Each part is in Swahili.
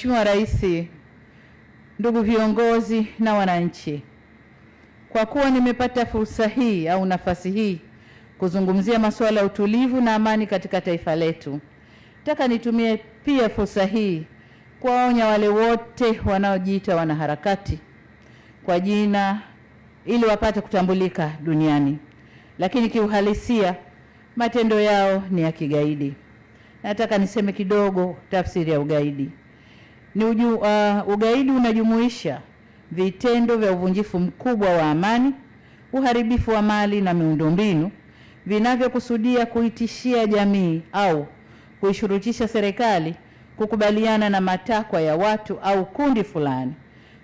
Mheshimiwa Rais, ndugu viongozi na wananchi, kwa kuwa nimepata fursa hii au nafasi hii kuzungumzia masuala ya utulivu na amani katika taifa letu, nataka nitumie pia fursa hii kuwaonya wale wote wanaojiita wanaharakati kwa jina ili wapate kutambulika duniani, lakini kiuhalisia matendo yao ni ya kigaidi. Nataka niseme kidogo tafsiri ya ugaidi. Ugaidi unajumuisha vitendo vya uvunjifu mkubwa wa amani, uharibifu wa mali na miundombinu vinavyokusudia kuitishia jamii au kuishurutisha serikali kukubaliana na matakwa ya watu au kundi fulani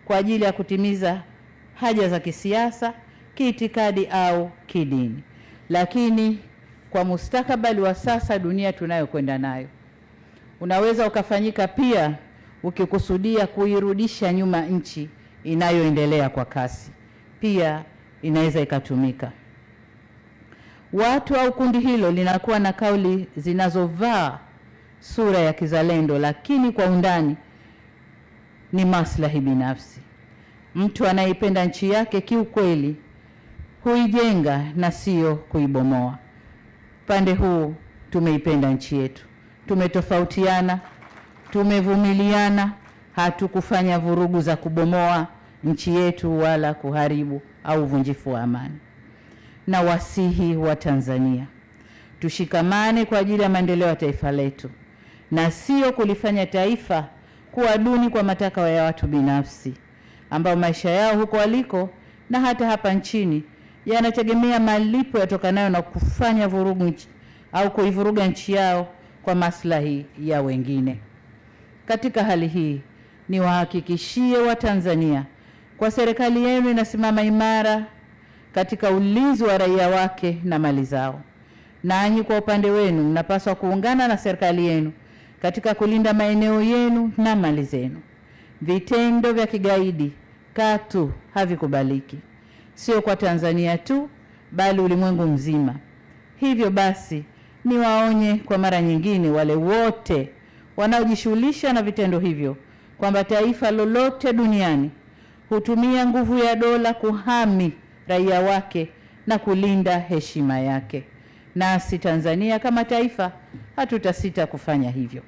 kwa ajili ya kutimiza haja za kisiasa, kiitikadi au kidini. Lakini kwa mustakabali wa sasa, dunia tunayokwenda nayo, unaweza ukafanyika pia ukikusudia kuirudisha nyuma nchi inayoendelea kwa kasi. Pia inaweza ikatumika. Watu au kundi hilo linakuwa na kauli zinazovaa sura ya kizalendo, lakini kwa undani ni maslahi binafsi. Mtu anayeipenda nchi yake kiukweli huijenga na sio kuibomoa. Pande huu tumeipenda nchi yetu, tumetofautiana, tumevumiliana, hatukufanya vurugu za kubomoa nchi yetu wala kuharibu au uvunjifu wa amani. Na wasihi wa Tanzania, tushikamane kwa ajili ya maendeleo ya taifa letu na sio kulifanya taifa kuwa duni kwa matakwa ya watu binafsi ambao maisha yao huko waliko na hata hapa nchini yanategemea malipo yatokanayo na kufanya vurugu au kuivuruga nchi yao kwa maslahi ya wengine. Katika hali hii, niwahakikishie Watanzania kwa serikali yenu inasimama imara katika ulinzi wa raia wake na mali zao. Nanyi kwa upande wenu mnapaswa kuungana na serikali yenu katika kulinda maeneo yenu na mali zenu. Vitendo vya kigaidi katu havikubaliki, sio kwa Tanzania tu bali ulimwengu mzima. Hivyo basi niwaonye kwa mara nyingine wale wote wanaojishughulisha na vitendo hivyo kwamba taifa lolote duniani hutumia nguvu ya dola kuhami raia wake na kulinda heshima yake. Nasi Tanzania kama taifa hatutasita kufanya hivyo.